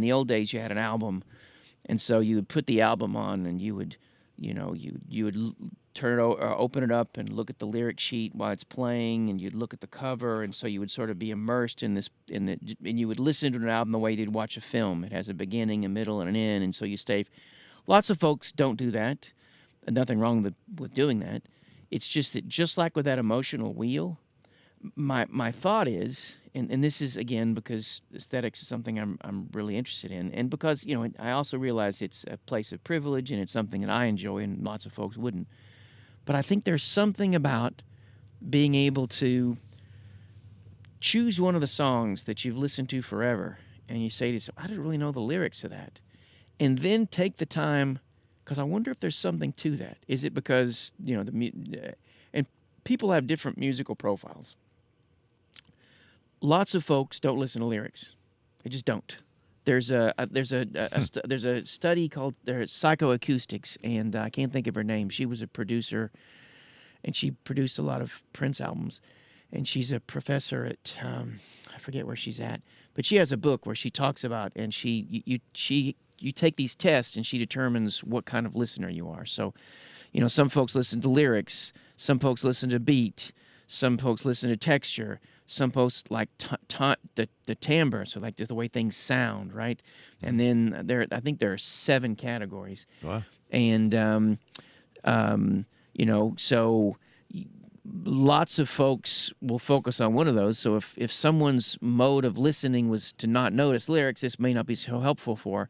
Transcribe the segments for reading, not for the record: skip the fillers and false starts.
the old days, you had an album, and so you would put the album on, and you would, you would turn it or open it up and look at the lyric sheet while it's playing, and you'd look at the cover, and so you would sort of be immersed in this, and you would listen to an album the way you'd watch a film. It has a beginning, a middle, and an end, and so you stay. Lots of folks don't do that, and nothing wrong with doing that. It's just that, just like with that emotional wheel, my thought is, and this is again because aesthetics is something I'm really interested in, and because I also realize it's a place of privilege and it's something that I enjoy and lots of folks wouldn't. But I think there's something about being able to choose one of the songs that you've listened to forever, and you say to yourself, I didn't really know the lyrics to that, and then take the time, because I wonder if there's something to that. Is it because and people have different musical profiles. Lots of folks don't listen to lyrics; they just don't. There's a study called psychoacoustics, and I can't think of her name. She was a producer, and she produced a lot of Prince albums, and she's a professor at I forget where she's at, but she has a book where she talks about, and you take these tests, and she determines what kind of listener you are. So, some folks listen to lyrics, some folks listen to beat, some folks listen to texture. Some folks like the timbre, so like the way things sound, right? And then I think there are 7 categories. Wow. And so lots of folks will focus on one of those. So if someone's mode of listening was to not notice lyrics, this may not be so helpful for.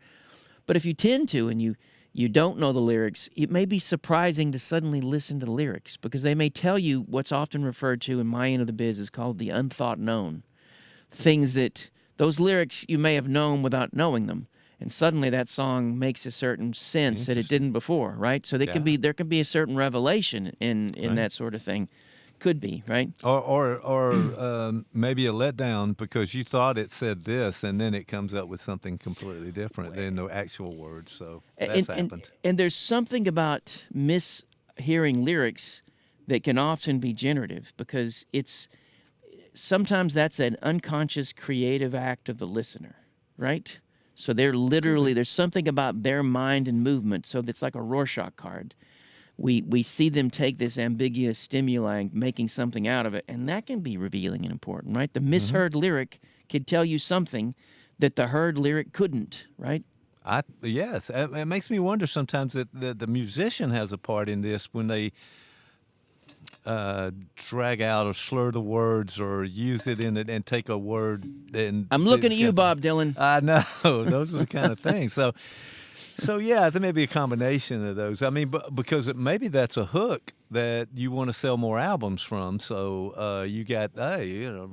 But if you tend to, and you don't know the lyrics, it may be surprising to suddenly listen to the lyrics, because they may tell you what's often referred to in my end of the biz is called the unthought known. Things that, those lyrics you may have known without knowing them, and suddenly that song makes a certain sense that it didn't before, right? So there can be a certain revelation in Right. that sort of thing. Could be, right? Or maybe a letdown because you thought it said this, and then it comes up with something completely different than the actual words. So that's happened. And there's something about mishearing lyrics that can often be generative, because sometimes that's an unconscious creative act of the listener, right? So they're literally, there's something about their mind and movement. So it's like a Rorschach card. We see them take this ambiguous stimuli, making something out of it, and that can be revealing and important, right? The misheard lyric could tell you something that the heard lyric couldn't, right? Yes, it makes me wonder sometimes that the musician has a part in this when they drag out or slur the words or use it in it and take a word. And I'm looking at you, Bob Dylan. I know those are the kind of things. So yeah, there may be a combination of those. I mean, because maybe that's a hook that you want to sell more albums from. So you got,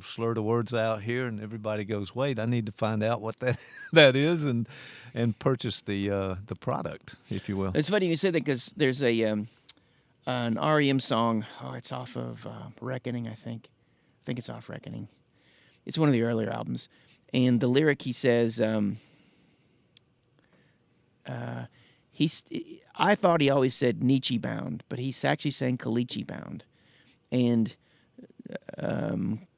slur the words out here, and everybody goes, wait, I need to find out what that is, and purchase the product, if you will. It's funny you say that, because there's an REM song. Oh, it's off of Reckoning, I think. I think it's off Reckoning. It's one of the earlier albums, and the lyric, he says. I thought he always said Nietzsche bound, but he's actually saying Caliche bound, and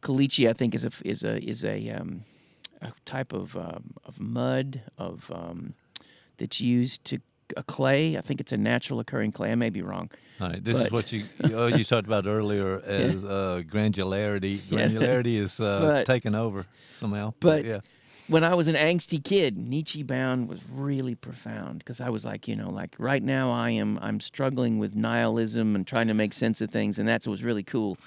Caliche, I think, is a type of mud that's used to a clay. I think it's a natural occurring clay. I may be wrong. All right, this is what you talked about earlier as granularity. Granularity is taken over somehow. But yeah. When I was an angsty kid, Nietzsche bound was really profound, because I was like, like right now I'm struggling with nihilism and trying to make sense of things, and that was really cool.